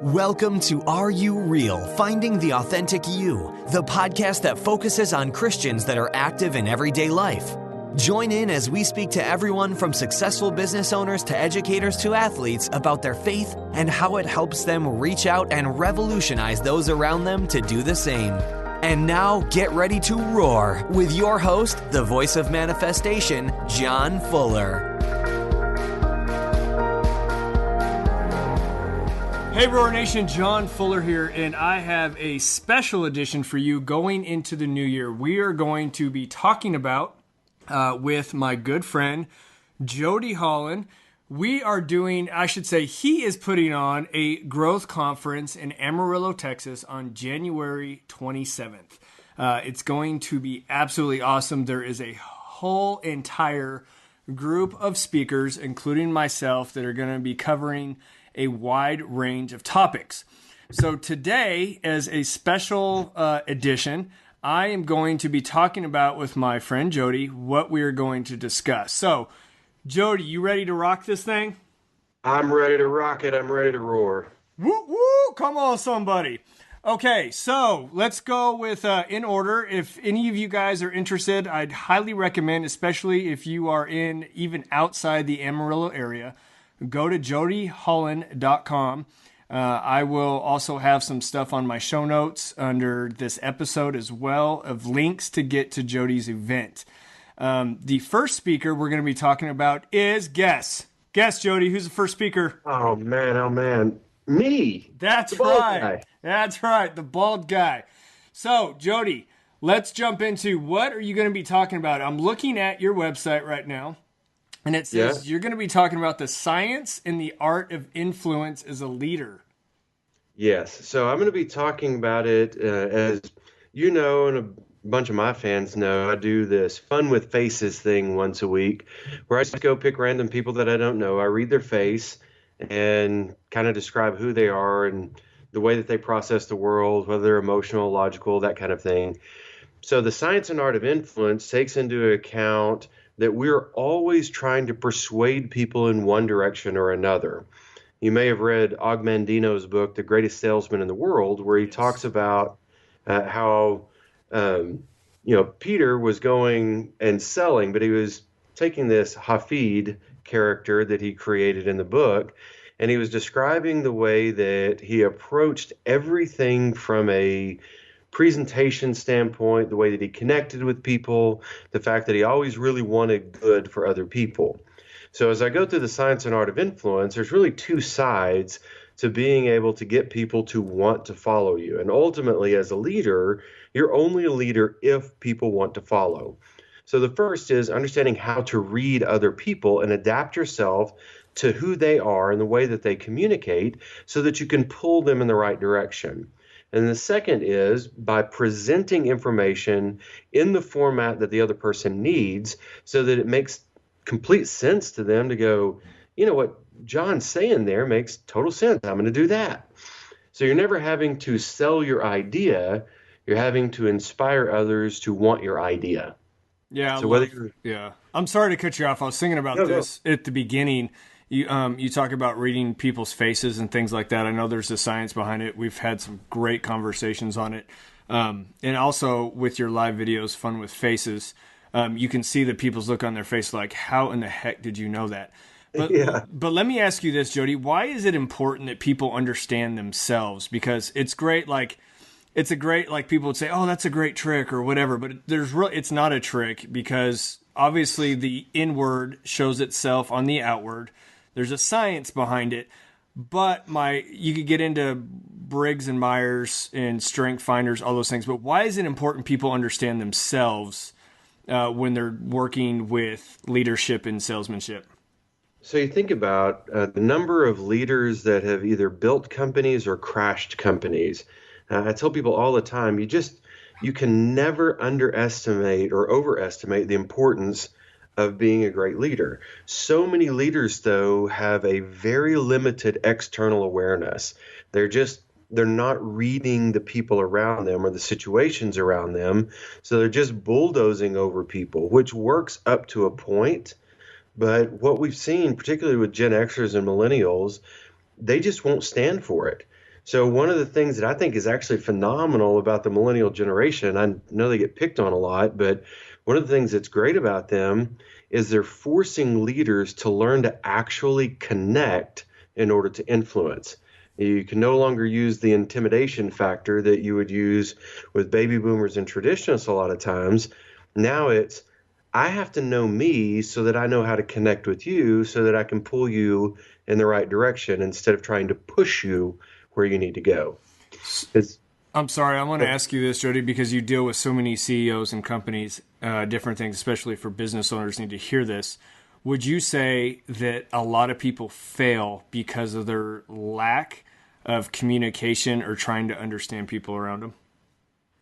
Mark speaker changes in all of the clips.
Speaker 1: Welcome to Are You Real? Finding the Authentic You, the podcast that focuses on Christians that are active in everyday life. Join in as we speak to everyone from successful business owners to educators to athletes about their faith and how it helps them reach out and revolutionize those around them to do the same. And now, get ready to roar with your host, the voice of manifestation, John Fuller.
Speaker 2: Hey Roar Nation, John Fuller here, and I have a special edition for you going into the new year. We are going to be talking about, with my good friend, Jody Holland. We are doing, he is putting on a growth conference in Amarillo, Texas on January 27th. It's going to be absolutely awesome. There is a whole entire group of speakers, including myself, that are going to be covering a wide range of topics. So today, as a special edition, I am going to be talking about with my friend Jody what we are going to discuss. So, Jody, you ready to rock this thing?
Speaker 3: I'm ready to rock it. I'm ready to roar.
Speaker 2: Woo woo! Come on, somebody. Okay, so let's go with in order. If any of you guys are interested, I'd highly recommend, especially if you are in even outside the Amarillo area, go to jodyholland.com. I will also have some stuff on my show notes under this episode as well of links to get to Jody's event. The first speaker we're going to be talking about is guess. Guess, Jody, who's the first speaker?
Speaker 3: Oh, man. Me.
Speaker 2: That's right. That's right. The bald guy. So, Jody, let's jump into what are you going to be talking about? I'm looking at your website right now. And it says You're going to be talking about the science and the art of influence as a leader.
Speaker 3: Yes. So I'm going to be talking about it as you know, and a bunch of my fans know, I do this Fun with Faces thing once a week where I just go pick random people that I don't know. I read their face and kind of describe who they are and the way that they process the world, whether they're emotional, logical, that kind of thing. So the science and art of influence takes into account that we're always trying to persuade people in one direction or another. You may have read Og Mandino's book, The Greatest Salesman in the World, where he talks about how, Peter was going and selling, but he was taking this Hafid character that he created in the book, and he was describing the way that he approached everything from a presentation standpoint, the way that he connected with people, the fact that he always really wanted good for other people. So as I go through the science and art of influence, there's really two sides to being able to get people to want to follow you. And ultimately, as a leader, you're only a leader if people want to follow. So the first is understanding how to read other people and adapt yourself to who they are and the way that they communicate so that you can pull them in the right direction. And the second is by presenting information in the format that the other person needs so that it makes complete sense to them to go, you know what John's saying there makes total sense. I'm going to do that. So you're never having to sell your idea. You're having to inspire others to want your idea.
Speaker 2: Yeah. I'm sorry to cut you off. I was thinking about this at the beginning. You talk about reading people's faces and things like that. I know there's a science behind it. We've had some great conversations on it. And also with your live videos, Fun with Faces, you can see the people's look on their face like, how in the heck did you know that? But let me ask you this, Jody. Why is it important that people understand themselves? Because it's great, people would say, oh, that's a great trick or whatever. But it's not a trick because obviously the inward shows itself on the outward. There's a science behind it, but you could get into Briggs and Myers and Strength Finders, all those things. But why is it important people understand themselves when they're working with leadership and salesmanship?
Speaker 3: So you think about the number of leaders that have either built companies or crashed companies. I tell people all the time, you can never underestimate or overestimate the importance of being a great leader. So many leaders, though, have a very limited external awareness. They're not reading the people around them or the situations around them. So they're just bulldozing over people, which works up to a point. But what we've seen, particularly with Gen Xers and millennials, they just won't stand for it. So one of the things that I think is actually phenomenal about the millennial generation, I know they get picked on a lot, but one of the things that's great about them is they're forcing leaders to learn to actually connect in order to influence. You can no longer use the intimidation factor that you would use with baby boomers and traditionalists a lot of times. Now it's, I have to know me so that I know how to connect with you so that I can pull you in the right direction instead of trying to push you where you need to go.
Speaker 2: I'm sorry, I want to ask you this, Jody, because you deal with so many CEOs and companies, different things, especially for business owners need to hear this. Would you say that a lot of people fail because of their lack of communication or trying to understand people around them?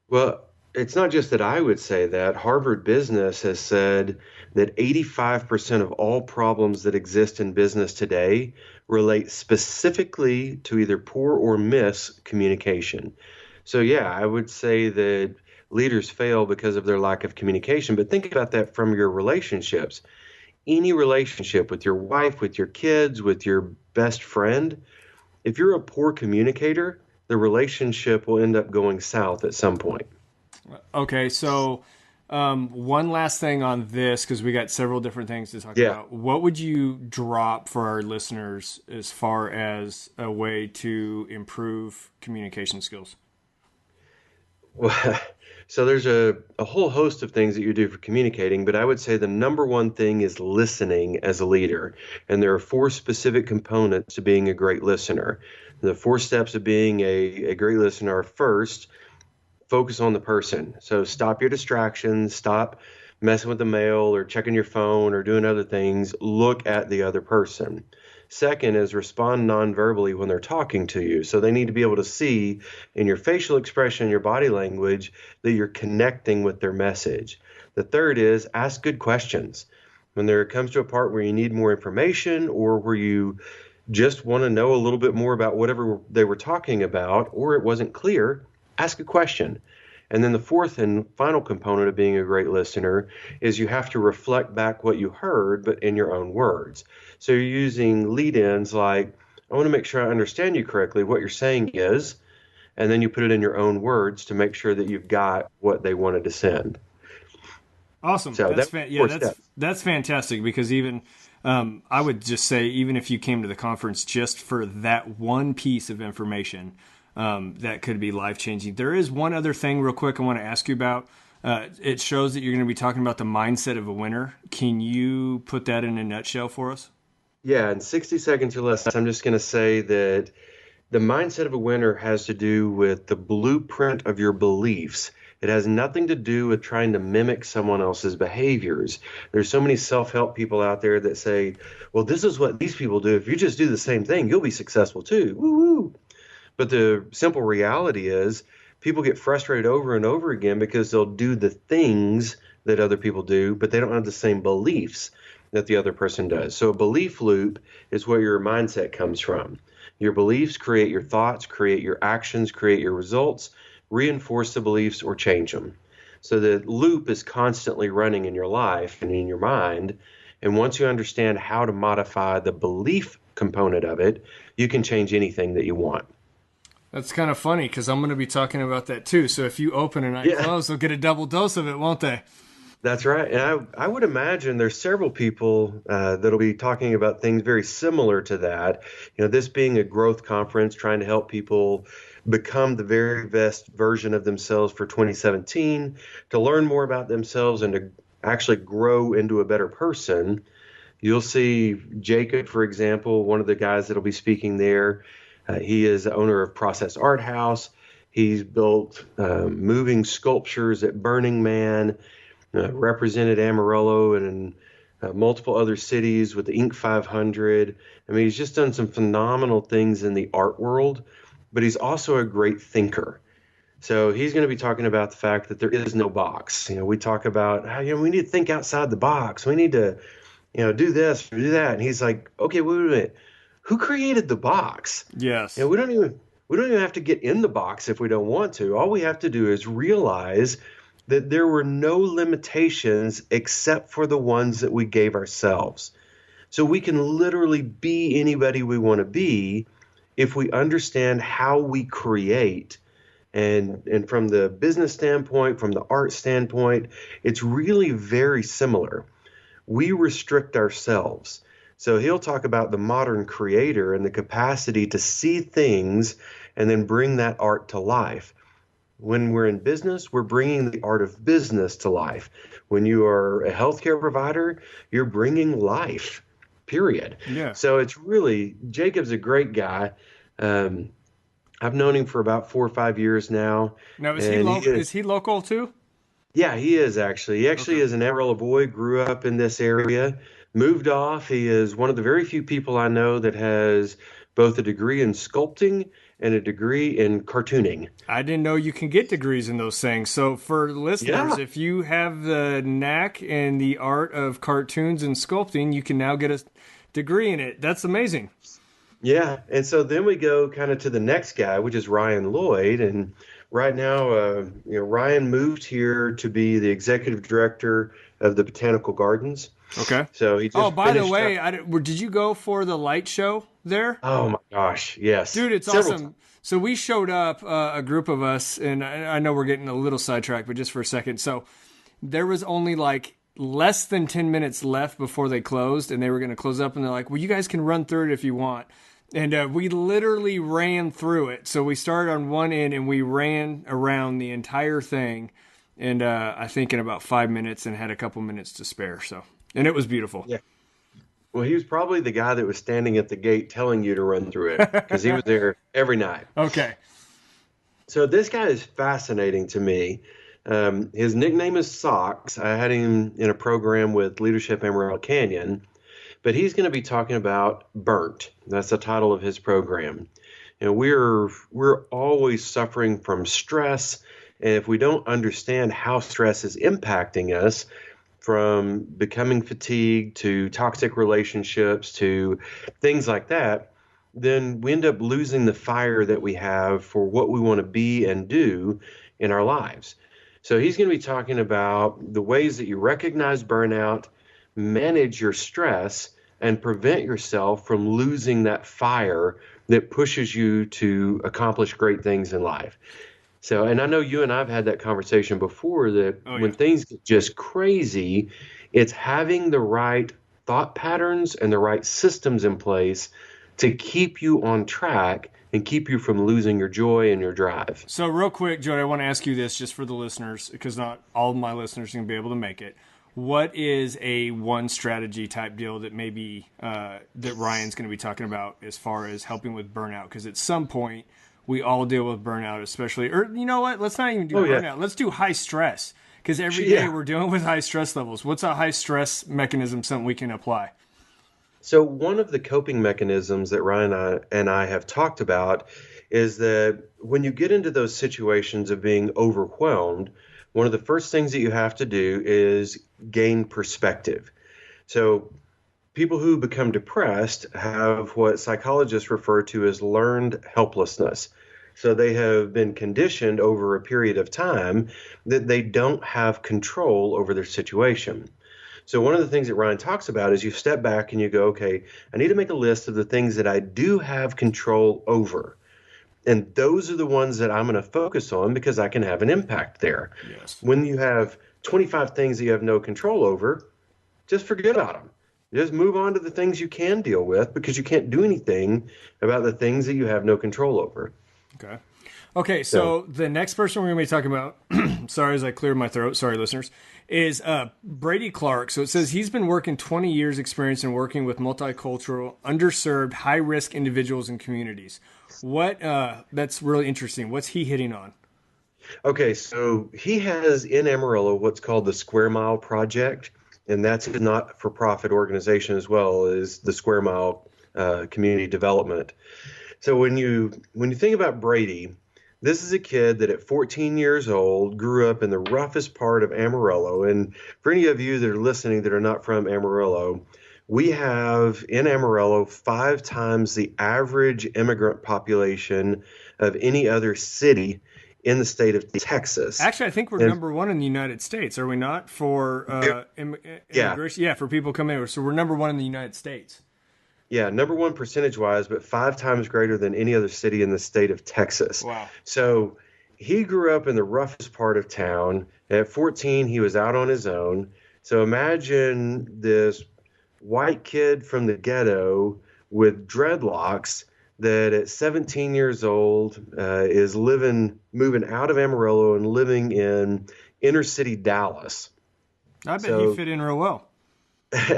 Speaker 3: Well, it's not just that I would say that. Harvard Business has said that 85% of all problems that exist in business today relate specifically to either poor or miscommunication. So, yeah, I would say that leaders fail because of their lack of communication. But think about that from your relationships. Any relationship with your wife, with your kids, with your best friend, if you're a poor communicator, the relationship will end up going south at some point.
Speaker 2: Okay, so one last thing on this, because we got several different things to talk about. What would you drop for our listeners as far as a way to improve communication skills?
Speaker 3: Well, so there's a whole host of things that you do for communicating, but I would say the number one thing is listening as a leader. And there are 4 specific components to being a great listener. The 4 steps of being a great listener are: first, focus on the person. So stop your distractions, stop messing with the mail or checking your phone or doing other things. Look at the other person. Second is respond non-verbally when they're talking to you. So they need to be able to see in your facial expression, your body language, that you're connecting with their message. The third is ask good questions. When there comes to a part where you need more information or where you just want to know a little bit more about whatever they were talking about or it wasn't clear, ask a question. And then the fourth and final component of being a great listener is you have to reflect back what you heard, but in your own words. So you're using lead-ins like, I want to make sure I understand you correctly, what you're saying is, and then you put it in your own words to make sure that you've got what they wanted to send.
Speaker 2: Awesome.
Speaker 3: So
Speaker 2: that's fantastic, because even I would just say, even if you came to the conference just for that one piece of information, that could be life-changing. There is one other thing real quick I want to ask you about. It shows that you're going to be talking about the mindset of a winner. Can you put that in a nutshell for us?
Speaker 3: Yeah, in 60 seconds or less, I'm just going to say that the mindset of a winner has to do with the blueprint of your beliefs. It has nothing to do with trying to mimic someone else's behaviors. There's so many self-help people out there that say, well, this is what these people do. If you just do the same thing, you'll be successful too. Woo-woo. But the simple reality is people get frustrated over and over again because they'll do the things that other people do, but they don't have the same beliefs that the other person does. So a belief loop is where your mindset comes from. Your beliefs create your thoughts, create your actions, create your results, reinforce the beliefs or change them. So the loop is constantly running in your life and in your mind. And once you understand how to modify the belief component of it, you can change anything that you want.
Speaker 2: That's kind of funny because I'm going to be talking about that too. So if you open and I close, they'll get a double dose of it, won't they?
Speaker 3: That's right. And I would imagine there's several people that'll be talking about things very similar to that. You know, this being a growth conference, trying to help people become the very best version of themselves for 2017, to learn more about themselves and to actually grow into a better person. You'll see Jacob, for example, one of the guys that'll be speaking there. He is the owner of Process Art House. He's built moving sculptures at Burning Man, represented Amarillo and multiple other cities with the Inc. 500. I mean, he's just done some phenomenal things in the art world, but he's also a great thinker. So he's going to be talking about the fact that there is no box. You know, we talk about how, we need to think outside the box. We need to, do this or do that. And he's like, okay, wait a minute. Who created the box?
Speaker 2: Yes.
Speaker 3: We don't even have to get in the box if we don't want to. All we have to do is realize that there were no limitations except for the ones that we gave ourselves. So we can literally be anybody we want to be if we understand how we create, and from the business standpoint, from the art standpoint, it's really very similar. We restrict ourselves. So he'll talk about the modern creator and the capacity to see things and then bring that art to life. When we're in business, we're bringing the art of business to life. When you are a healthcare provider, you're bringing life, period.
Speaker 2: Yeah.
Speaker 3: So it's really, Jacob's a great guy. I've known him for about 4 or 5 years now.
Speaker 2: Now, is he local too?
Speaker 3: Yeah, he is actually. He actually is an Amarillo boy, grew up in this area, moved off. He is one of the very few people I know that has both a degree in sculpting and a degree in cartooning.
Speaker 2: I didn't know you can get degrees in those things. So for listeners, if you have the knack and the art of cartoons and sculpting, you can now get a degree in it. That's amazing.
Speaker 3: Yeah, and so then we go kind of to the next guy, which is Ryan Lloyd, and right now, Ryan moved here to be the executive director of the Botanical Gardens.
Speaker 2: Okay.
Speaker 3: So he just
Speaker 2: by the way, did you go for the light show there?
Speaker 3: Oh my gosh, yes,
Speaker 2: dude, it's awesome. So we showed up, a group of us, and I know we're getting a little sidetracked, but just for a second. So there was only like less than 10 minutes left before they closed, and they were going to close up, and they're like, well, you guys can run through it if you want. And we literally ran through it. So we started on one end and we ran around the entire thing. And I think in about 5 minutes, and had a couple minutes to spare. And it was beautiful.
Speaker 3: Yeah. Well, he was probably the guy that was standing at the gate telling you to run through it, because he was there every night.
Speaker 2: Okay.
Speaker 3: So this guy is fascinating to me. His nickname is Socks. I had him in a program with Leadership Emerald Canyon. But he's going to be talking about burnt. That's the title of his program. And we're always suffering from stress. And if we don't understand how stress is impacting us, from becoming fatigued to toxic relationships to things like that, then we end up losing the fire that we have for what we want to be and do in our lives. So he's going to be talking about the ways that you recognize burnout, manage your stress, and prevent yourself from losing that fire that pushes you to accomplish great things in life. So, and I know you and I've had that conversation before, that when things get just crazy, it's having the right thought patterns and the right systems in place to keep you on track and keep you from losing your joy and your drive.
Speaker 2: So real quick, Jody, I want to ask you this just for the listeners, because not all of my listeners are going to be able to make it. What is a one strategy type deal that maybe that Ryan's going to be talking about as far as helping with burnout? Because at some point we all deal with burnout, especially, or you know what? Let's not even do burnout. Yeah. Let's do high stress, because every day we're dealing with high stress levels. What's a high stress mechanism, something we can apply?
Speaker 3: So one of the coping mechanisms that Ryan and I have talked about is that when you get into those situations of being overwhelmed, one of the first things that you have to do is gain perspective. So people who become depressed have what psychologists refer to as learned helplessness. So they have been conditioned over a period of time that they don't have control over their situation. So one of the things that Ryan talks about is you step back and you go, okay, I need to make a list of the things that I do have control over. And those are the ones that I'm going to focus on because I can have an impact there.
Speaker 2: Yes.
Speaker 3: When you have 25 things that you have no control over, just forget about them. Just move on to the things you can deal with, because you can't do anything about the things that you have no control over.
Speaker 2: Okay, so the next person we're going to be talking about, sorry as I cleared my throat, sorry listeners, is Brady Clark. So it says he's been working 20 years experience in working with multicultural, underserved, high-risk individuals and communities. That's really interesting. What's he hitting on?
Speaker 3: Okay, so he has in Amarillo what's called the Square Mile Project, and that's a not-for-profit organization as well as the Square Mile Community Development. So when you think about Brady, this is a kid that at 14 years old grew up in the roughest part of Amarillo. And for any of you that are listening that are not from Amarillo, we have in Amarillo 5 times the average immigrant population of any other city in the state of Texas.
Speaker 2: Actually, I think we're number 1 in the United States, are we not? For immigration? Yeah, for people coming over. So we're number 1 in the United States.
Speaker 3: Yeah, number one percentage-wise, but 5 times greater than any other city in the state of Texas.
Speaker 2: Wow.
Speaker 3: So he grew up in the roughest part of town. At 14, he was out on his own. So imagine this white kid from the ghetto with dreadlocks that at 17 years old is moving out of Amarillo and living in inner city Dallas.
Speaker 2: I bet he fit in real well.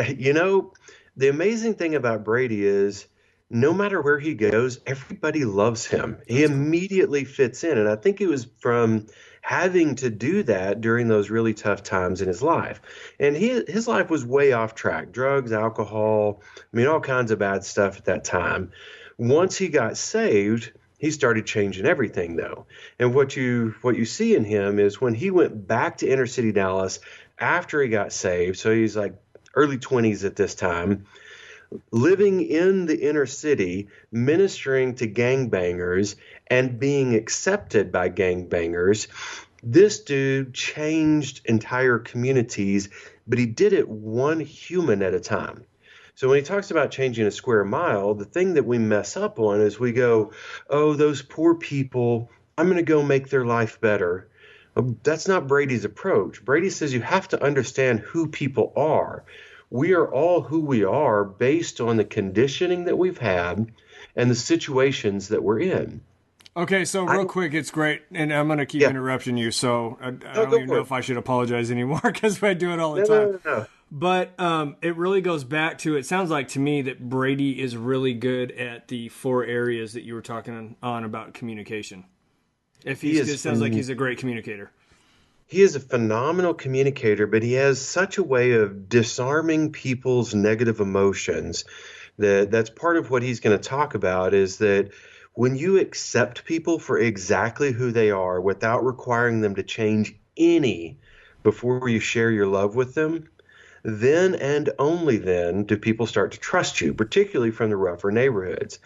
Speaker 3: You know, the amazing thing about Brady is no matter where he goes, everybody loves him. He immediately fits in. And I think it was from having to do that during those really tough times in his life. And his life was way off track. Drugs, alcohol, I mean, all kinds of bad stuff at that time. Once he got saved, he started changing everything, though. And what you see in him is when he went back to inner city Dallas after he got saved, so he's like early 20s at this time, living in the inner city, ministering to gangbangers and being accepted by gangbangers. This dude changed entire communities, but he did it one human at a time. So when he talks about changing a square mile, the thing that we mess up on is we go, oh, those poor people, I'm going to go make their life better. That's not Brady's approach. Brady says you have to understand who people are. We are all who we are based on the conditioning that we've had and the situations that we're in.
Speaker 2: Okay, so real quick, it's great, and I'm going to keep interrupting you, so I don't even know if I should apologize anymore because I do it all the time.
Speaker 3: No.
Speaker 2: But it really goes back to, it sounds like to me that Brady is really good at the 4 areas that you were talking on about communication. It sounds like he's a great communicator.
Speaker 3: He is a phenomenal communicator, but he has such a way of disarming people's negative emotions that's part of what he's going to talk about is that when you accept people for exactly who they are without requiring them to change any before you share your love with them, then and only then do people start to trust you, particularly from the rougher neighborhoods.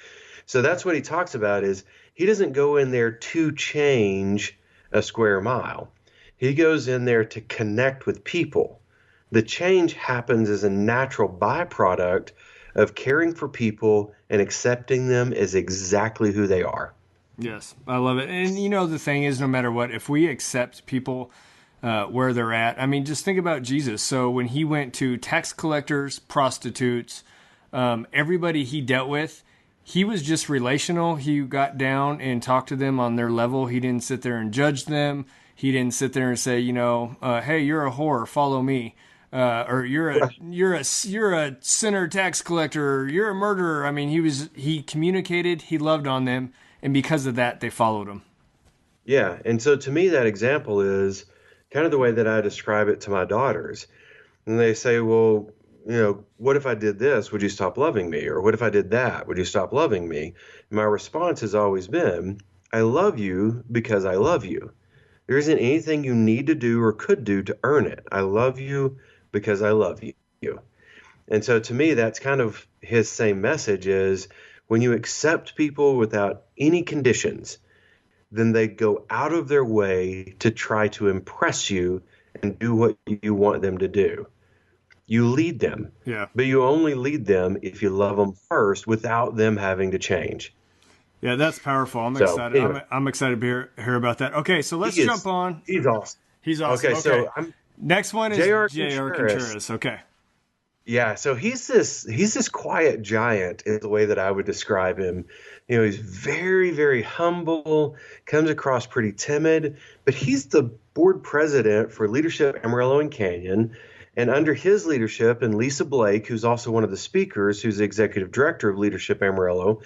Speaker 3: So that's what he talks about is he doesn't go in there to change a square mile. He goes in there to connect with people. The change happens as a natural byproduct of caring for people and accepting them as exactly who they are.
Speaker 2: Yes, I love it. And the thing is, no matter what, if we accept people where they're at, I mean, just think about Jesus. So when he went to tax collectors, prostitutes, everybody he dealt with, he was just relational. He got down and talked to them on their level. He didn't sit there and judge them. He didn't sit there and say, hey, you're a whore, follow me. Or you're a sinner tax collector, you're a murderer. I mean, he communicated, he loved on them, and because of that, they followed him.
Speaker 3: Yeah, and so to me, that example is kind of the way that I describe it to my daughters. And they say, well, what if I did this? Would you stop loving me? Or what if I did that? Would you stop loving me? And my response has always been, I love you because I love you. There isn't anything you need to do or could do to earn it. I love you because I love you. And so to me, that's kind of his same message is when you accept people without any conditions, then they go out of their way to try to impress you and do what you want them to do. You lead them, but you only lead them if you love them first without them having to change.
Speaker 2: Yeah, that's powerful. I'm excited. Anyway. I'm excited to hear about that. Okay, so let's jump on.
Speaker 3: He's awesome.
Speaker 2: He's awesome. Okay. So next one is J.R. Contreras. Okay.
Speaker 3: Yeah, so he's this quiet giant is the way that I would describe him. He's very, very humble, comes across pretty timid, but he's the board president for Leadership Amarillo and Canyon. And under his leadership, and Lisa Blake, who's also one of the speakers, who's the executive director of Leadership Amarillo,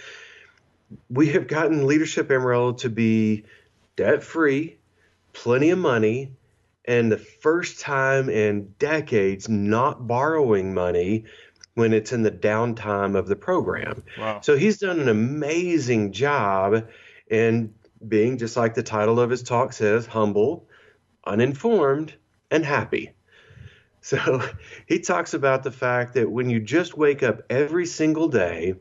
Speaker 3: we have gotten Leadership Amarillo to be debt-free, plenty of money, and the first time in decades not borrowing money when it's in the downtime of the program.
Speaker 2: Wow.
Speaker 3: So he's done an amazing job in being, just like the title of his talk says, humble, uninformed, and happy. So he talks about the fact that when you just wake up every single day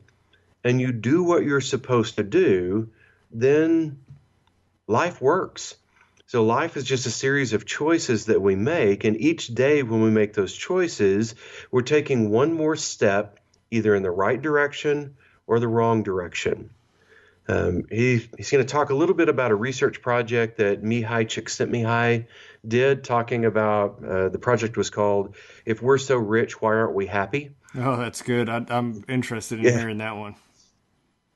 Speaker 3: and you do what you're supposed to do, then life works. So life is just a series of choices that we make, and each day when we make those choices, we're taking one more step either in the right direction or the wrong direction. He's going to talk a little bit about a research project that Mihai Csikszentmihalyi did, talking about the project was called "If We're So Rich, Why Aren't We Happy?"
Speaker 2: Oh, that's good. I'm interested in hearing that one.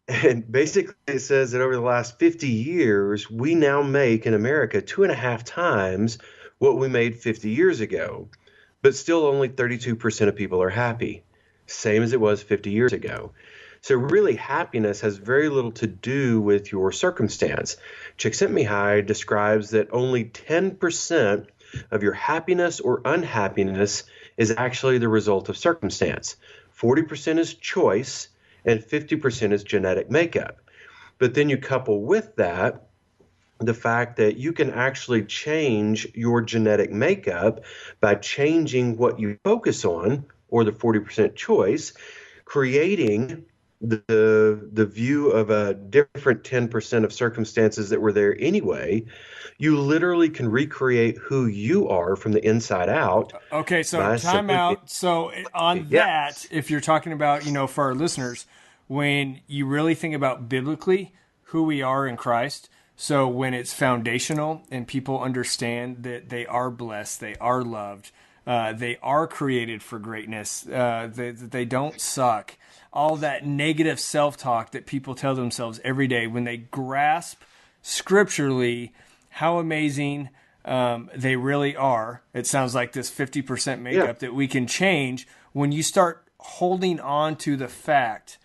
Speaker 3: And basically, it says that over the last 50 years, we now make in America 2.5 times what we made 50 years ago, but still only 32% of people are happy, same as it was 50 years ago. So really, happiness has very little to do with your circumstance. Csikszentmihalyi describes that only 10% of your happiness or unhappiness is actually the result of circumstance. 40% is choice, and 50% is genetic makeup. But then you couple with that the fact that you can actually change your genetic makeup by changing what you focus on, or the 40% choice, creating the view of a different 10% of circumstances that were there anyway. You literally can recreate who you are from the inside out.
Speaker 2: Okay, so time out. So on that, if you're talking about, for our listeners, when you really think about biblically who we are in Christ, so when it's foundational and people understand that they are blessed, they are loved, they are created for greatness, they don't suck, all that negative self-talk that people tell themselves every day, when they grasp scripturally how amazing they really are, it sounds like this 50% makeup that we can change. When you start holding on to the fact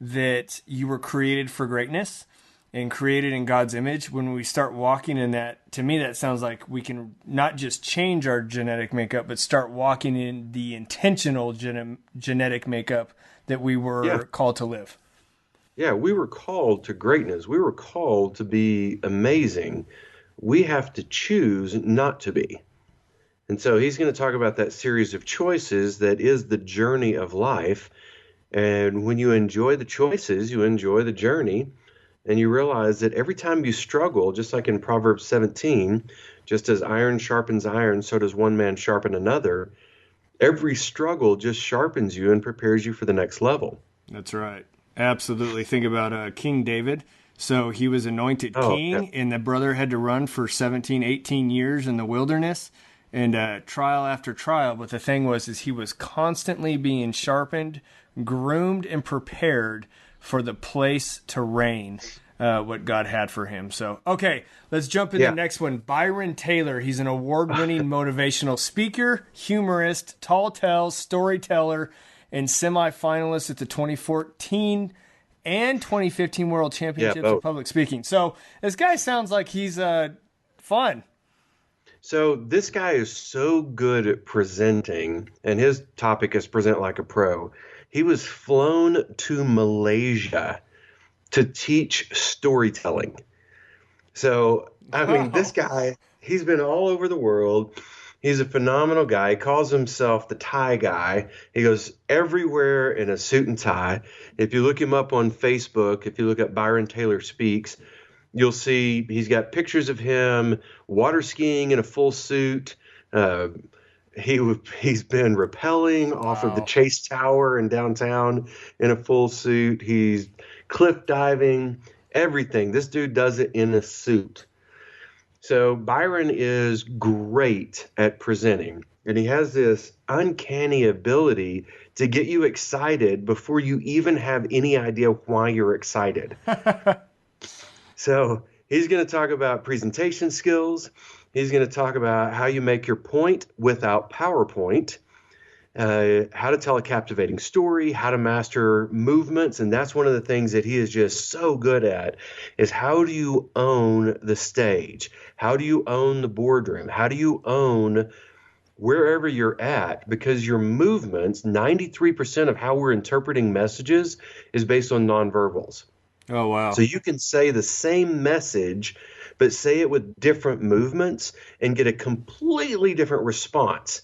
Speaker 2: that you were created for greatness and created in God's image, when we start walking in that, to me, that sounds like we can not just change our genetic makeup, but start walking in the intentional genetic makeup that we were called to live.
Speaker 3: Yeah, we were called to greatness. We were called to be amazing. We have to choose not to be. And so he's going to talk about that series of choices that is the journey of life. And when you enjoy the choices, you enjoy the journey. And you realize that every time you struggle, just like in Proverbs 17, just as iron sharpens iron, so does one man sharpen another. Every struggle just sharpens you and prepares you for the next level.
Speaker 2: That's right. Absolutely. Think about King David. So he was anointed king, and the brother had to run for 17, 18 years in the wilderness, and trial after trial. But the thing was, is he was constantly being sharpened, groomed, and prepared for the place to reign, what God had for him. So, okay, let's jump in the next one. Byron Taylor. He's an award-winning motivational speaker, humorist, tall tales, storyteller, and semi-finalist at the 2014 and 2015 World Championships of Public Speaking. So this guy sounds like he's fun.
Speaker 3: So this guy is so good at presenting, and his topic is present like a pro. He was flown to Malaysia to teach storytelling. So, I mean, this guy, he's been all over the world. He's a phenomenal guy. He calls himself the tie guy. He goes everywhere in a suit and tie. If you look him up on Facebook, if you look up Byron Taylor Speaks, you'll see he's got pictures of him water skiing in a full suit. He's been rappelling off of the Chase Tower in downtown in a full suit. He's cliff diving, everything. This dude does it in a suit. So Byron is great at presenting, and he has this uncanny ability to get you excited before you even have any idea why you're excited. So he's going to talk about presentation skills. He's going to talk about how you make your point without PowerPoint, how to tell a captivating story, how to master movements. And that's one of the things that he is just so good at, is how do you own the stage? How do you own the boardroom? How do you own wherever you're at? Because your movements, 93% of how we're interpreting messages is based on nonverbals.
Speaker 2: Oh, wow.
Speaker 3: So you can say the same message, but say it with different movements and get a completely different response.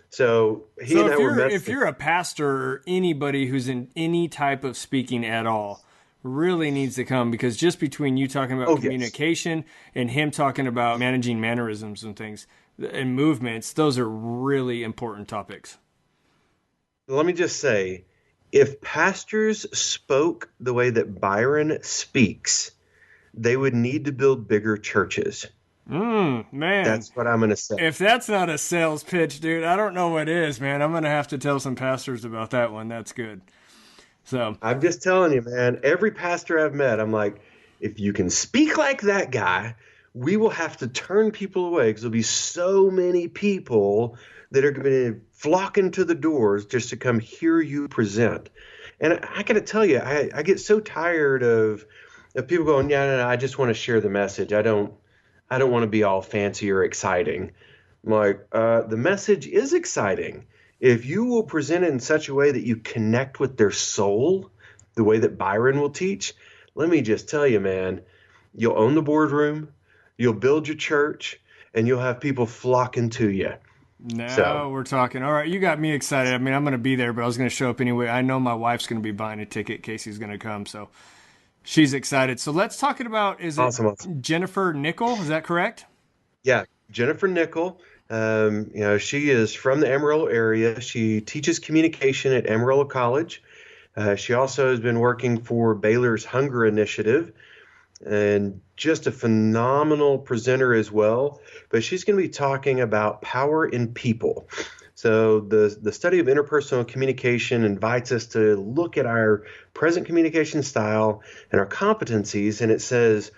Speaker 3: So if
Speaker 2: you're a pastor or anybody who's in any type of speaking at all, really needs to come, because just between you talking about communication and him talking about managing mannerisms and things and movements, those are really important topics.
Speaker 3: Let me just say, If pastors spoke the way that Byron speaks, they would need to build bigger churches.
Speaker 2: Man.
Speaker 3: That's what I'm going to say.
Speaker 2: If that's not a sales pitch, dude, I don't know what is, man. I'm going to have to tell some pastors about that one. That's good. So
Speaker 3: I'm just telling you, man, every pastor I've met, I'm like, if you can speak like that guy, we will have to turn people away because there'll be so many people that are going to flock into the doors just to come hear you present. And I got to tell you, I get so tired of people going, yeah, no, I just want to share the message. I don't want to be all fancy or exciting. I'm like, the message is exciting. If you will present it in such a way that you connect with their soul, the way that Byron will teach, let me just tell you, man, you'll own the boardroom, you'll build your church, and you'll have people flocking to you.
Speaker 2: Now we're talking. All right, you got me excited. I mean, I'm going to be there, but I was going to show up anyway. I know my wife's going to be buying a ticket. Casey's going to come, so she's excited. So let's talk about, is it Jennifer Nickel? Is that correct?
Speaker 3: Yeah, Jennifer Nickel. She is from the Amarillo area. She teaches communication at Amarillo College. She also has been working for Baylor's Hunger Initiative, and just a phenomenal presenter as well. But she's going to be talking about power in people. So the study of interpersonal communication invites us to look at our present communication style and our competencies, and it says,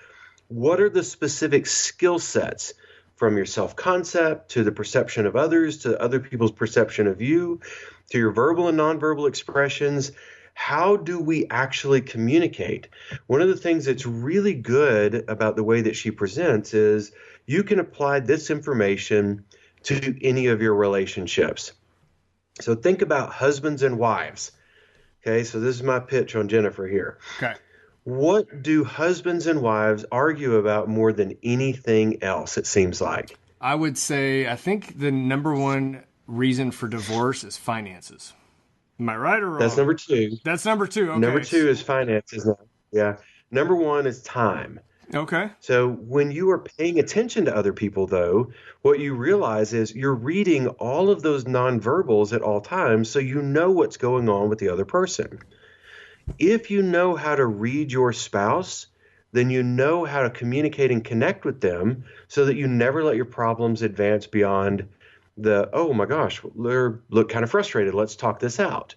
Speaker 3: what are the specific skill sets from your self-concept to the perception of others, to other people's perception of you, to your verbal and nonverbal expressions? How do we actually communicate? One of the things that's really good about the way that she presents is you can apply this information to any of your relationships. So think about husbands and wives. Okay, so this is my pitch on Jennifer here.
Speaker 2: Okay.
Speaker 3: What do husbands and wives argue about more than anything else, it seems like?
Speaker 2: I would say, I think the number one reason for divorce is finances. Am I right or wrong?
Speaker 3: That's number two.
Speaker 2: That's number two. Okay.
Speaker 3: Number two is finances. Yeah. Number one is time.
Speaker 2: Okay.
Speaker 3: So when you are paying attention to other people, though, what you realize is you're reading all of those nonverbals at all times, so you know what's going on with the other person. If you know how to read your spouse, then you know how to communicate and connect with them so that you never let your problems advance beyond the, oh my gosh, they look kind of frustrated. Let's talk this out.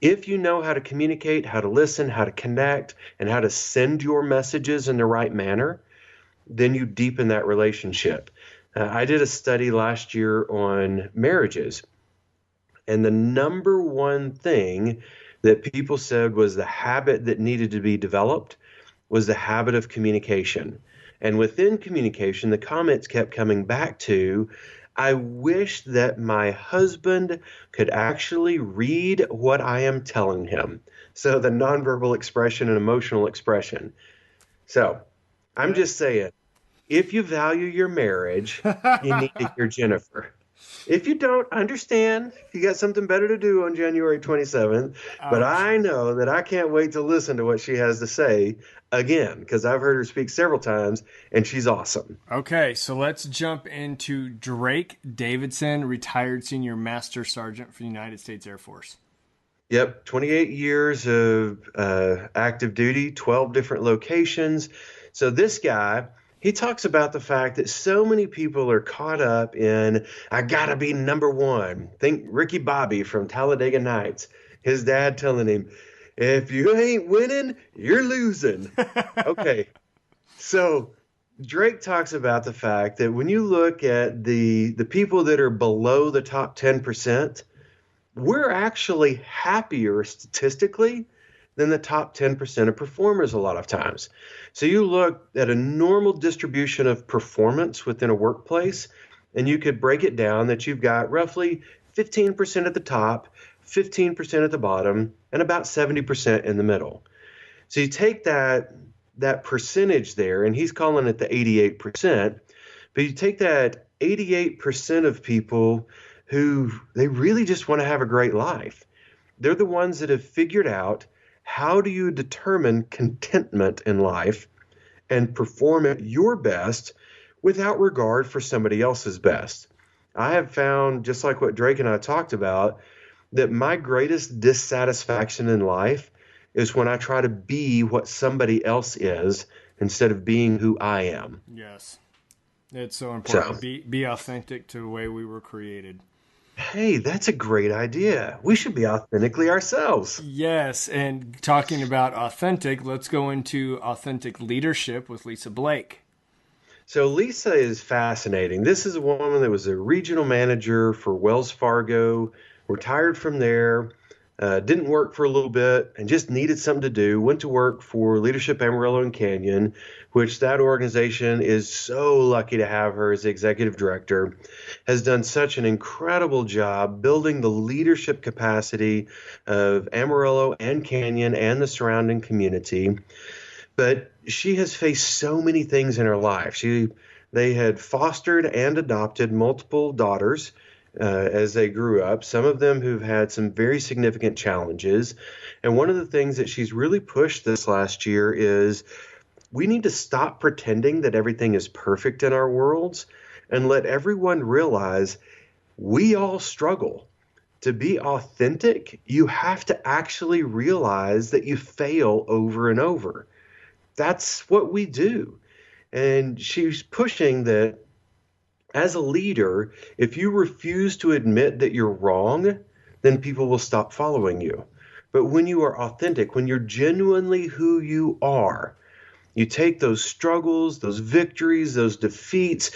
Speaker 3: If you know how to communicate, how to listen, how to connect, and how to send your messages in the right manner, then you deepen that relationship. I did a study last year on marriages, and the number one thing that people said was the habit that needed to be developed was the habit of communication. And within communication, the comments kept coming back to, I wish that my husband could actually read what I am telling him. So the nonverbal expression and emotional expression. So I'm just saying, if you value your marriage, you need to hear Jennifer. If you don't, understand. You got something better to do on January 27th. But I know that I can't wait to listen to what she has to say again, because I've heard her speak several times, and she's awesome.
Speaker 2: Okay, so let's jump into Drake Davidson, retired senior master sergeant for the United States Air Force.
Speaker 3: Yep, 28 years of active duty, 12 different locations. So this guy, he talks about the fact that so many people are caught up in, I gotta be number one. Think Ricky Bobby from Talladega Nights. His dad telling him, if you ain't winning, you're losing. Okay, so Drake talks about the fact that when you look at the people that are below the top 10%, we're actually happier statistically than the top 10% of performers a lot of times. So you look at a normal distribution of performance within a workplace, and you could break it down that you've got roughly 15% at the top, 15% at the bottom, and about 70% in the middle. So you take that percentage there, and he's calling it the 88%, but you take that 88% of people who they really just want to have a great life. They're the ones that have figured out how do you determine contentment in life and perform at your best without regard for somebody else's best. I have found, just like what Drake and I talked about, that my greatest dissatisfaction in life is when I try to be what somebody else is instead of being who I am.
Speaker 2: Yes. It's so important.
Speaker 3: So,
Speaker 2: Be authentic to the way we were created.
Speaker 3: hey, that's a great idea. We should be authentically ourselves.
Speaker 2: Yes, and talking about authentic, let's go into authentic leadership with Lisa Blake.
Speaker 3: So Lisa is fascinating. This is a woman that was a regional manager for Wells Fargo, retired from there, didn't work for a little bit, and just needed something to do. Went to work for Leadership Amarillo and Canyon, which that organization is so lucky to have her as executive director. Has done such an incredible job building the leadership capacity of Amarillo and Canyon and the surrounding community. But she has faced so many things in her life. They had fostered and adopted multiple daughters as they grew up, some of them who've had some very significant challenges. And one of the things that she's really pushed this last year is we need to stop pretending that everything is perfect in our worlds and let everyone realize we all struggle. To be authentic, you have to actually realize that you fail over and over. That's what we do. And she's pushing that as a leader, if you refuse to admit that you're wrong, then people will stop following you. But when you are authentic, when you're genuinely who you are, you take those struggles, those victories, those defeats,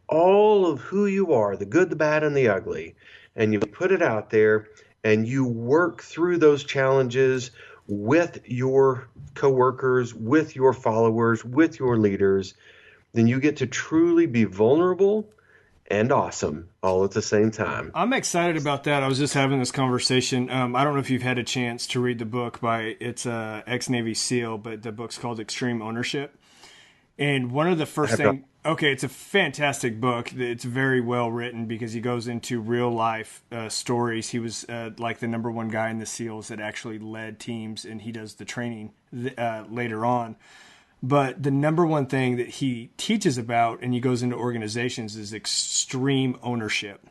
Speaker 3: all of who you are, the good, the bad, and the ugly, and you put it out there and you work through those challenges with your coworkers, with your followers, with your leaders, then you get to truly be vulnerable and awesome all at the same time.
Speaker 2: I'm excited about that. I was just having this conversation. I don't know if you've had a chance to read the book it's ex-Navy SEAL, but the book's called Extreme Ownership. And one of the first things, it's a fantastic book. It's very well written because he goes into real life stories. He was like the number one guy in the SEALs that actually led teams, and he does the training later on. But the number one thing that he teaches about, and he goes into organizations, is extreme ownership.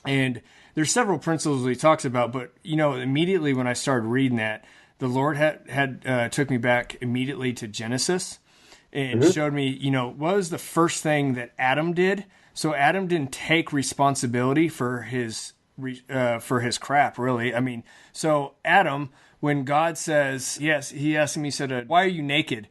Speaker 2: And there's several principles he talks about, but immediately when I started reading that, the Lord had took me back immediately to Genesis and showed me, what was the first thing that Adam did? So Adam didn't take responsibility for his crap, really. I mean, so Adam, when God says, yes, he asked him, he said, why are you naked?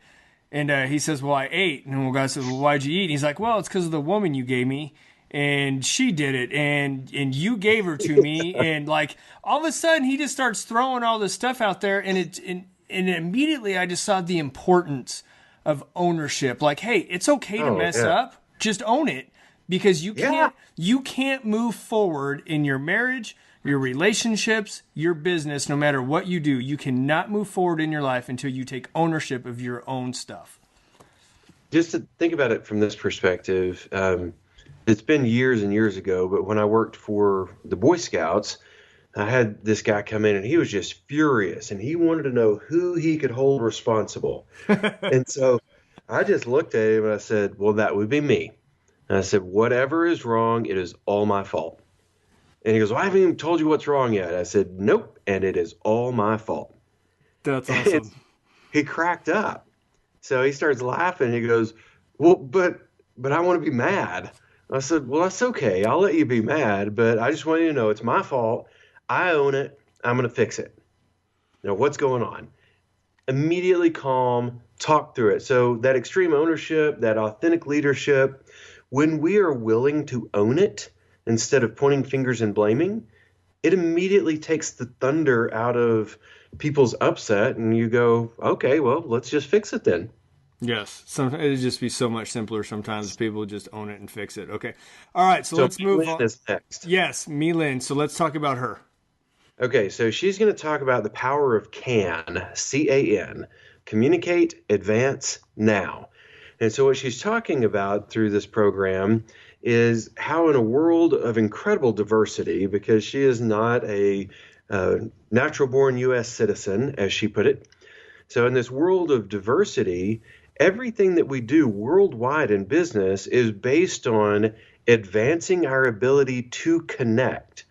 Speaker 2: And he says, well, I ate. And God says, well, why'd you eat? And he's like, well, it's because of the woman you gave me. And she did it. And you gave her to me. And like, all of a sudden, he just starts throwing all this stuff out there. And immediately I just saw the importance of ownership. Like, hey, it's okay to mess up. Just own it. Because you can't move forward in your marriage, your relationships, your business, no matter what you do. You cannot move forward in your life until you take ownership of your own stuff.
Speaker 3: Just to think about it from this perspective, it's been years and years ago, but when I worked for the Boy Scouts, I had this guy come in and he was just furious and he wanted to know who he could hold responsible. And so I just looked at him and I said, well, that would be me. And I said, whatever is wrong, it is all my fault. And he goes, well, I haven't even told you what's wrong yet. I said, nope, and it is all my fault.
Speaker 2: That's awesome.
Speaker 3: He cracked up. So he starts laughing. He goes, well, but I want to be mad. I said, well, that's okay. I'll let you be mad, but I just want you to know it's my fault. I own it. I'm going to fix it. What's going on? Immediately calm, talk through it. So that extreme ownership, that authentic leadership, when we are willing to own it, instead of pointing fingers and blaming, it immediately takes the thunder out of people's upset and you go, okay, well, let's just fix it then.
Speaker 2: Yes. It'd just be so much simpler sometimes. People just own it and fix it. Okay. All right. So let's move on.
Speaker 3: Is next.
Speaker 2: Yes. Mylyn. So let's talk about her.
Speaker 3: Okay. So she's going to talk about the power of CAN, C-A-N, communicate, advance, now. And so what she's talking about through this program is how in a world of incredible diversity, because she is not a natural-born U.S. citizen, as she put it. So in this world of diversity, everything that we do worldwide in business is based on advancing our ability to connect.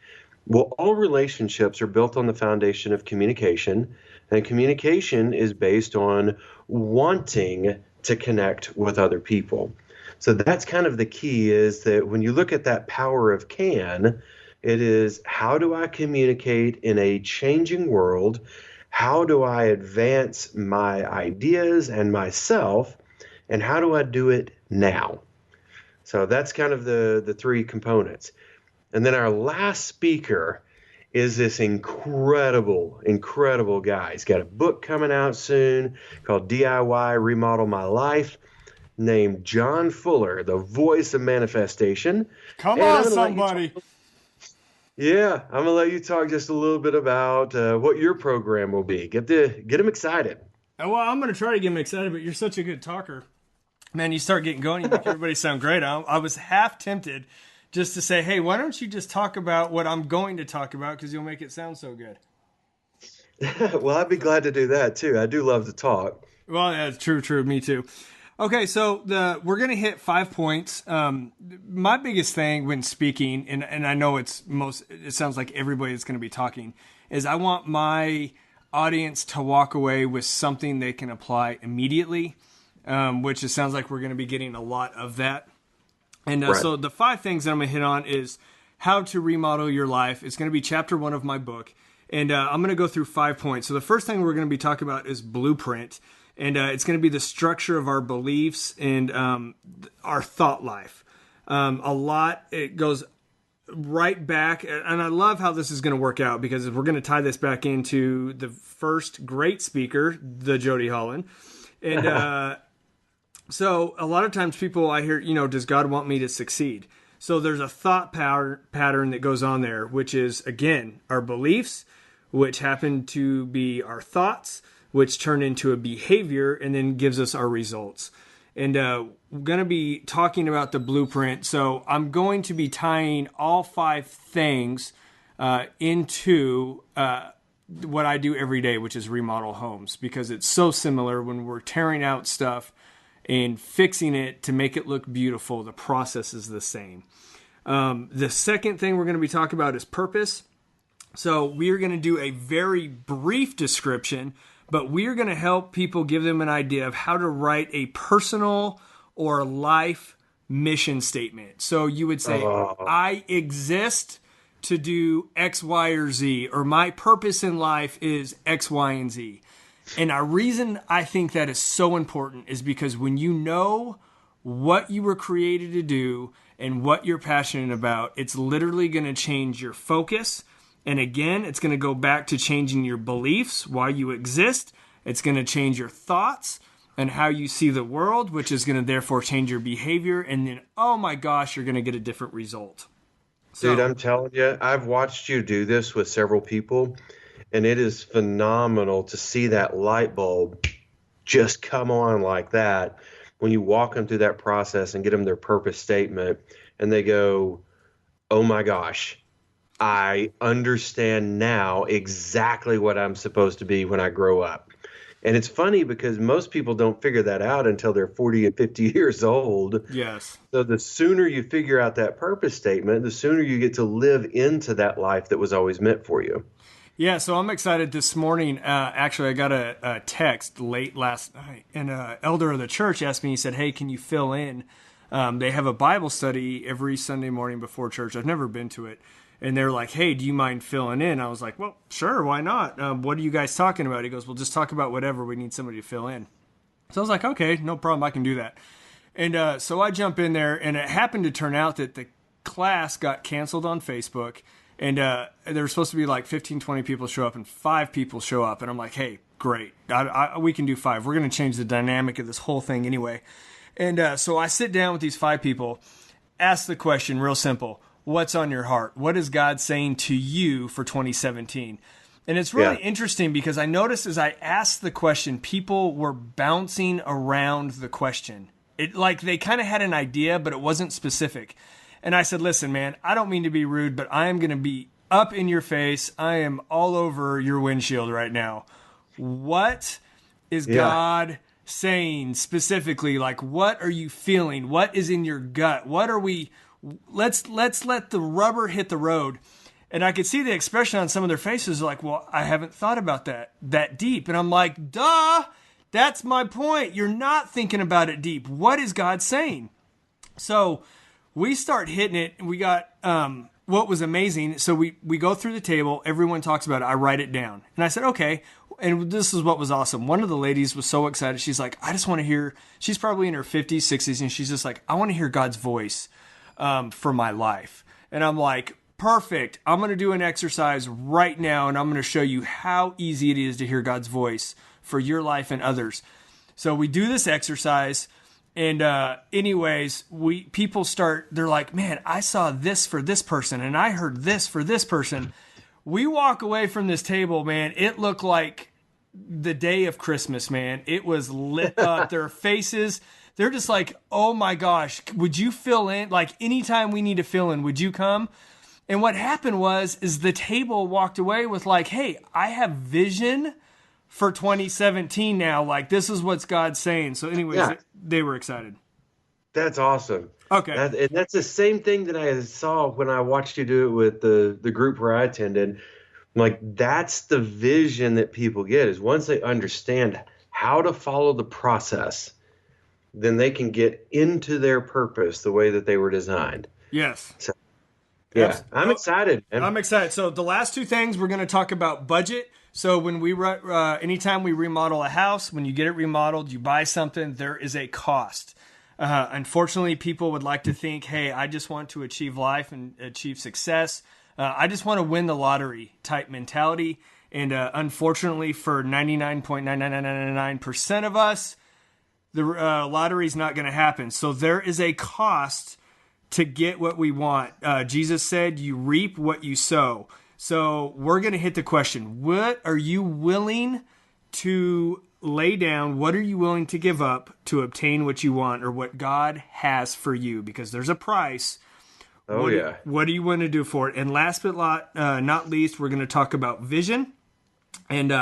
Speaker 3: Well, all relationships are built on the foundation of communication, and communication is based on wanting to connect with other people. So that's kind of the key, is that when you look at that power of can, it is, how do I communicate in a changing world? How do I advance my ideas and myself? And how do I do it now? So that's kind of the three components. And then our last speaker is this incredible, incredible guy. He's got a book coming out soon called DIY Remodel My Life, named John Fuller, the voice of manifestation.
Speaker 2: Come on, somebody.
Speaker 3: I'm going to let you talk just a little bit about what your program will be. Get him excited.
Speaker 2: Well, I'm going to try to get him excited, but you're such a good talker. Man, you start getting going, you make everybody sound great. I was half tempted just to say, hey, why don't you just talk about what I'm going to talk about, because you'll make it sound so good.
Speaker 3: Well, I'd be glad to do that, too. I do love to talk.
Speaker 2: Well, yeah, true. Me too. Okay, so we're going to hit 5 points. My biggest thing when speaking, and I know it sounds like everybody that's going to be talking, is I want my audience to walk away with something they can apply immediately, which it sounds like we're going to be getting a lot of that. And
Speaker 3: Right.
Speaker 2: So the 5 things that I'm going to hit on is how to remodel your life. It's going to be chapter 1 of my book. And I'm going to go through 5 points. So the first thing we're going to be talking about is blueprint. And it's going to be the structure of our beliefs and our thought life. It goes right back. And I love how this is going to work out, because we're going to tie this back into the first great speaker, the Jody Holland. And so a lot of times people, I hear, does God want me to succeed? So there's a thought pattern that goes on there, which is, again, our beliefs, which happen to be our thoughts, which turn into a behavior and then gives us our results. And we're going to be talking about the blueprint. So I'm going to be tying all 5 things into what I do every day, which is remodel homes, because it's so similar. When we're tearing out stuff and fixing it to make it look beautiful, the process is the same. The second thing we're going to be talking about is purpose. So we're going to do a very brief description, but we're going to help people, give them an idea of how to write a personal or life mission statement. So you would say, I exist to do X, Y, or Z, or my purpose in life is X, Y, and Z. And a reason I think that is so important is because when you know what you were created to do and what you're passionate about, it's literally going to change your focus. And again, it's going to go back to changing your beliefs, why you exist. It's going to change your thoughts and how you see the world, which is going to therefore change your behavior. And then, oh my gosh, you're going to get a different result.
Speaker 3: Dude, I'm telling you, I've watched you do this with several people, and it is phenomenal to see that light bulb just come on like that when you walk them through that process and get them their purpose statement, and they go, oh my gosh, I understand now exactly what I'm supposed to be when I grow up. And it's funny because most people don't figure that out until they're 40 and 50 years old.
Speaker 2: Yes.
Speaker 3: So the sooner you figure out that purpose statement, the sooner you get to live into that life that was always meant for you.
Speaker 2: Yeah, so I'm excited this morning. Actually, I got a text late last night, and an elder of the church asked me, he said, hey, can you fill in? They have a Bible study every Sunday morning before church. I've never been to it. And they're like, hey, do you mind filling in? I was like, well, sure, why not? What are you guys talking about? He goes, well, just talk about whatever. We need somebody to fill in. So I was like, okay, no problem. I can do that. And so I jump in there, and it happened to turn out that the class got canceled on Facebook. And there were supposed to be like 15, 20 people show up, and 5 people show up. And I'm like, hey, great. We can do 5. We're going to change the dynamic of this whole thing anyway. And so I sit down with these 5 people, ask the question, real simple. What's on your heart? What is God saying to you for 2017? And it's really interesting because I noticed as I asked the question, people were bouncing around the question. It like they kind of had an idea, but it wasn't specific. And I said, listen, man, I don't mean to be rude, but I am going to be up in your face. I am all over your windshield right now. What is God saying specifically? Like, what are you feeling? What is in your gut? What are we... Let's let the rubber hit the road. And I could see the expression on some of their faces like, well, I haven't thought about that deep. And I'm like, duh, that's my point. You're not thinking about it deep. What is God saying? So we start hitting it. And we got what was amazing. So we go through the table. Everyone talks about it. I write it down. And I said, okay. And this is what was awesome. One of the ladies was so excited. She's like, I just want to hear, she's probably in her 50s, 60s. And she's just like, I want to hear God's voice for my life. And I'm like, perfect. I'm going to do an exercise right now, and I'm going to show you how easy it is to hear God's voice for your life and others. So we do this exercise, and anyways, people start, they're like, man, I saw this for this person, and I heard this for this person. We walk away from this table, man. It looked like the day of Christmas, man. It was lit up. Their faces, they're just like, oh my gosh, would you fill in? Like anytime we need to fill in, would you come? And what happened is the table walked away with like, hey, I have vision for 2017 now. Like, this is what's God saying. So anyways, they were excited.
Speaker 3: That's awesome.
Speaker 2: Okay.
Speaker 3: And that's the same thing that I saw when I watched you do it with the group where I attended. Like, that's the vision that people get, is once they understand how to follow the process, then they can get into their purpose the way that they were designed.
Speaker 2: Yes.
Speaker 3: So, yeah, I'm excited, man.
Speaker 2: I'm excited. So the last two things, we're going to talk about budget. So when anytime we remodel a house, when you get it remodeled, you buy something, there is a cost. Unfortunately, people would like to think, hey, I just want to achieve life and achieve success. I just want to win the lottery type mentality. And unfortunately, for 99.99999% of us, the lottery is not going to happen. So there is a cost to get what we want. Jesus said, you reap what you sow. So we're going to hit the question. What are you willing to lay down? What are you willing to give up to obtain what you want, or what God has for you? Because there's a price. What do you want to do for it? And last but not least, we're going to talk about vision. And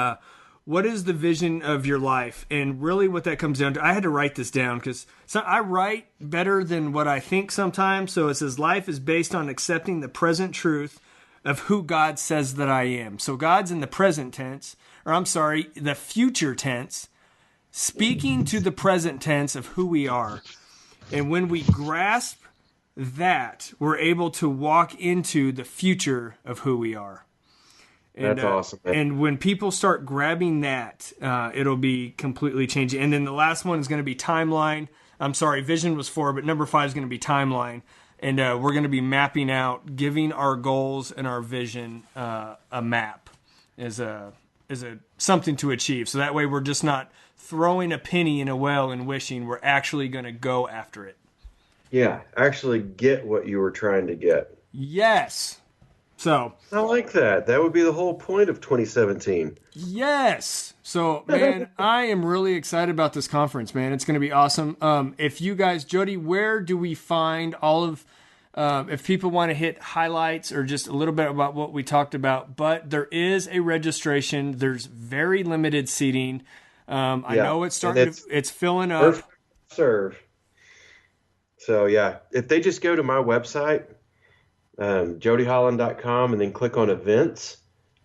Speaker 2: what is the vision of your life? And really what that comes down to, I had to write this down because I write better than what I think sometimes. So it says, life is based on accepting the present truth of who God says that I am. So God's in the present tense, the future tense, speaking to the present tense of who we are. And when we grasp that, we're able to walk into the future of who we are. And,
Speaker 3: that's awesome. Man.
Speaker 2: And when people start grabbing that, it'll be completely changing. And then the last one is going to be timeline. Vision was 4, but number 5 is going to be timeline. And we're going to be mapping out, giving our goals and our vision a map as something to achieve. So that way we're just not throwing a penny in a well and wishing. We're actually going to go after it.
Speaker 3: Yeah, actually get what you were trying to get.
Speaker 2: Yes. So
Speaker 3: I like that. That would be the whole point of 2017.
Speaker 2: Yes. So, man, I am really excited about this conference, man. It's going to be awesome. If you guys, Jody, where do we find all of, if people want to hit highlights or just a little bit about what we talked about, but there is a registration. There's very limited seating. I know it's it's filling up.
Speaker 3: Serve. So, yeah, if they just go to my website, jodyholland.com, and then click on events,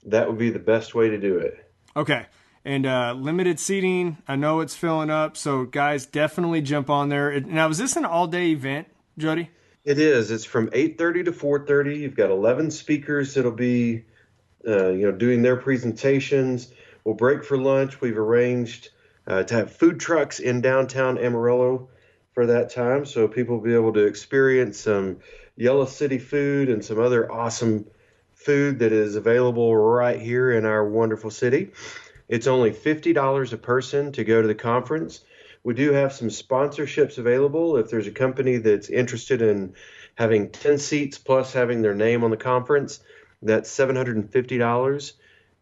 Speaker 3: that would be the best way to do it.
Speaker 2: Okay. And limited seating, I know it's filling up, so guys, definitely jump on there. Now, is this an all-day event, Jody?
Speaker 3: It is. It's from 8:30 to 4:30. You've got 11 speakers that'll be doing their presentations. We'll break for lunch. We've arranged to have food trucks in downtown Amarillo for that time, so people will be able to experience some Yellow City food and some other awesome food that is available right here in our wonderful city. It's only $50 a person to go to the conference. We do have some sponsorships available. If there's a company that's interested in having 10 seats plus having their name on the conference, that's $750,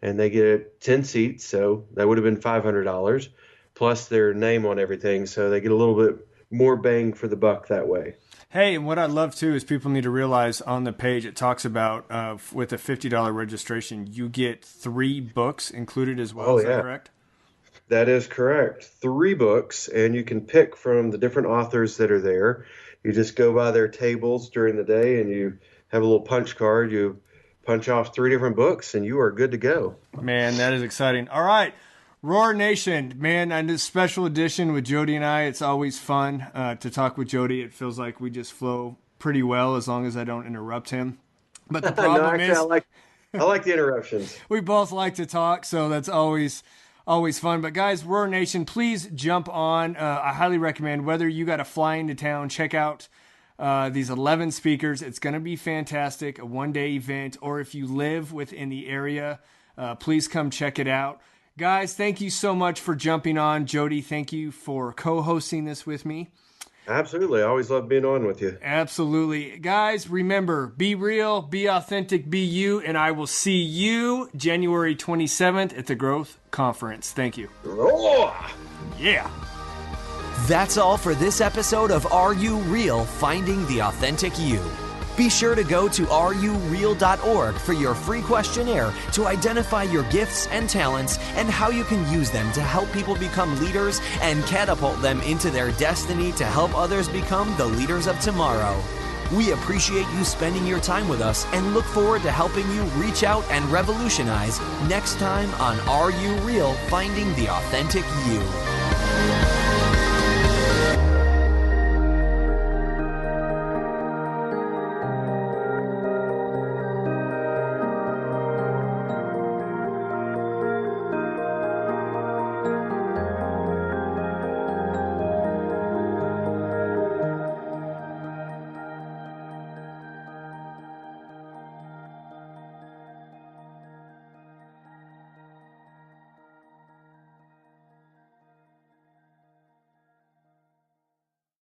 Speaker 3: and they get 10 seats, so that would have been $500, plus their name on everything, so they get a little bit more bang for the buck that way.
Speaker 2: Hey, and what I love too is people need to realize on the page it talks about with a $50 registration, you get 3 books included as well. Is that correct?
Speaker 3: That is correct. 3 books, and you can pick from the different authors that are there. You just go by their tables during the day, and you have a little punch card. You punch off 3 different books, and you are good to go.
Speaker 2: Man, that is exciting. All right. Roar Nation, man, on this special edition with Jody and I, it's always fun to talk with Jody. It feels like we just flow pretty well as long as I don't interrupt him. But the problem is...
Speaker 3: I like the interruptions.
Speaker 2: We both like to talk, so that's always fun. But guys, Roar Nation, please jump on. I highly recommend, whether you got to fly into town, check out these 11 speakers. It's going to be fantastic, a one-day event. Or if you live within the area, please come check it out. Guys, thank you so much for jumping on. Jody, thank you for co-hosting this with me.
Speaker 3: Absolutely. I always love being on with you.
Speaker 2: Absolutely. Guys, remember, be real, be authentic, be you, and I will see you January 27th at the Growth Conference. Thank you.
Speaker 3: Roar!
Speaker 2: Yeah.
Speaker 1: That's all for this episode of Are You Real? Finding the Authentic You. Be sure to go to areyoureal.org for your free questionnaire to identify your gifts and talents and how you can use them to help people become leaders and catapult them into their destiny to help others become the leaders of tomorrow. We appreciate you spending your time with us and look forward to helping you reach out and revolutionize next time on Are You Real? Finding the Authentic You.